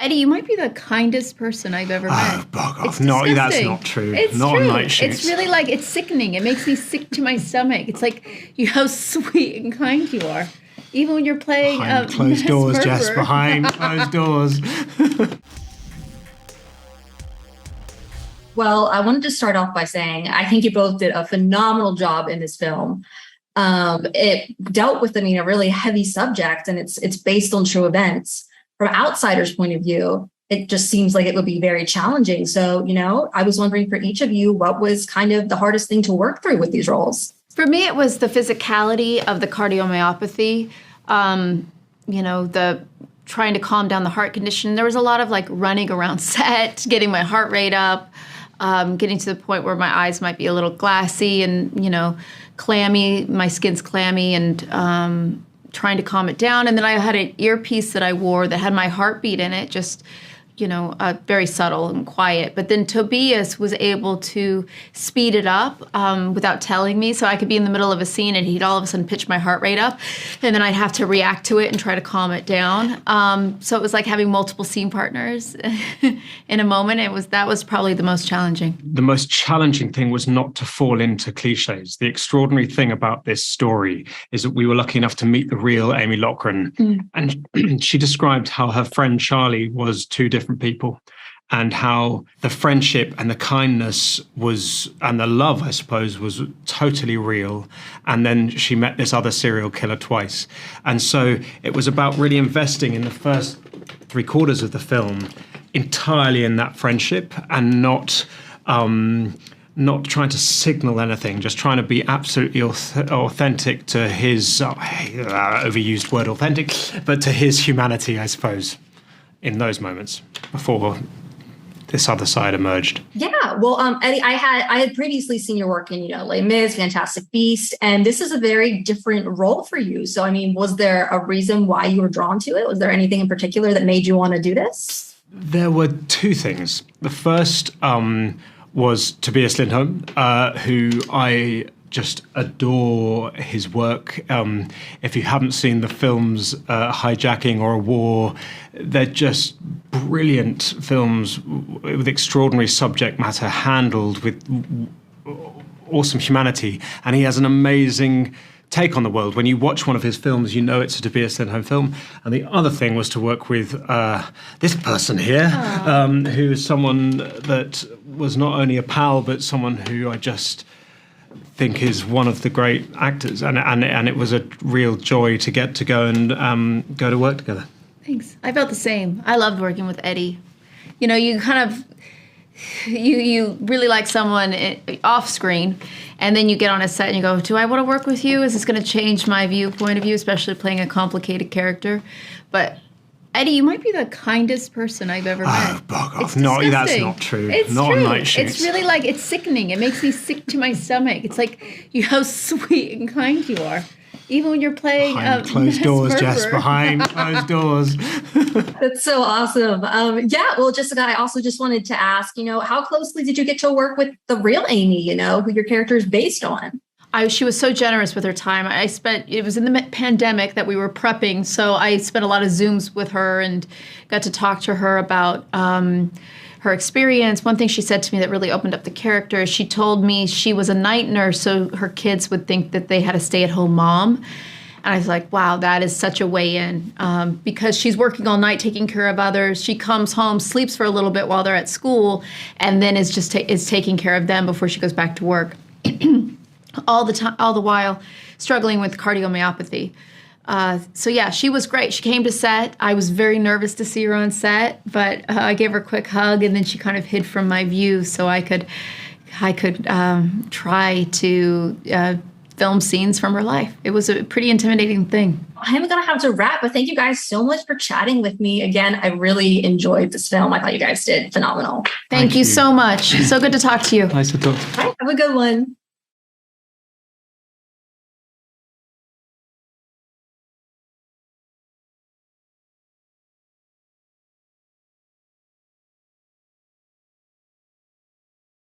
Eddie, you might be the kindest person I've ever met. Oh, bug off. It's No, that's disgusting. not true. It's Not true. on night shoots. It's really like, it's sickening. It makes me sick to my stomach. It's like, how sweet and kind you are. Even when you're playing Behind closed doors, Jess. Behind closed doors. Well, I wanted to start off by saying I think you both did a phenomenal job in this film. It dealt with, a really heavy subject, and it's based on true events. From an outsider's point of view, it just seems like it would be very challenging. So, I was wondering for each of you, what was kind of the hardest thing to work through with these roles? For me, it was the physicality of the cardiomyopathy, the trying to calm down the heart condition. There was a lot of running around set, getting my heart rate up, getting to the point where my eyes might be a little glassy and, clammy, my skin's clammy, and trying to calm it down. And then I had an earpiece that I wore that had my heartbeat in it, just very subtle and quiet. But then Tobias was able to speed it up without telling me. So I could be in the middle of a scene and he'd all of a sudden pitch my heart rate up. And then I'd have to react to it and try to calm it down. So it was like having multiple scene partners in a moment. That was probably the most challenging. The most challenging thing was not to fall into cliches. The extraordinary thing about this story is that we were lucky enough to meet the real Amy Lochran. And she described how her friend Charlie was two different people, and how the friendship and the kindness and the love, I suppose, was totally real. And then she met this other serial killer twice. And so it was about really investing in the first 3/4 of the film entirely in that friendship, and not trying to signal anything, just trying to be absolutely authentic to his, overused word authentic, but to his humanity, I suppose, in those moments before this other side emerged. Yeah, well, Eddie, I had previously seen your work in, Les Mis, Fantastic Beast, and this is a very different role for you. So, was there a reason why you were drawn to it? Was there anything in particular that made you want to do this? There were two things. The first was Tobias Lindholm, who I just adore his work. If you haven't seen the films Hijacking or A War, they're just brilliant films with extraordinary subject matter handled with awesome humanity. And he has an amazing take on the world. When you watch one of his films, you know it's a Tobias Lindholm film. And the other thing was to work with this person here, who is someone that was not only a pal, but someone who I just think is one of the great actors, and it was a real joy to get to go and go to work together. Thanks. I felt the same. I loved working with Eddie. You kind of you really like someone off screen, and then you get on a set and you go, do I want to work with you? Is this going to change my point of view, especially playing a complicated character? But Eddie, you might be the kindest person I've ever met. Oh, bug off. It's No, disgusting. that's not true. It's not true. on night shoots. It's really like, it's sickening. It makes me sick to my stomach. It's like, how sweet and kind you are. Even when you're playing Behind closed doors, Jess. Behind closed doors. That's so awesome. Well, Jessica, I also just wanted to ask, how closely did you get to work with the real Amy, who your character is based on? She was so generous with her time. It was in the pandemic that we were prepping, so I spent a lot of Zooms with her and got to talk to her about her experience. One thing she said to me that really opened up the character, she told me she was a night nurse, so her kids would think that they had a stay-at-home mom. And I was like, wow, that is such a way in, because she's working all night taking care of others. She comes home, sleeps for a little bit while they're at school, and then is just is taking care of them before she goes back to work. All the while struggling with cardiomyopathy. So yeah, she was great. She came to set. I was very nervous to see her on set, but I gave her a quick hug, and then she kind of hid from my view so I could try to film scenes from her life. It was a pretty intimidating thing. I'm going to have to wrap, but thank you guys so much for chatting with me. Again, I really enjoyed this film. I thought you guys did phenomenal. Thank you so much. So good to talk to you. Nice to talk to you. All right, have a good one.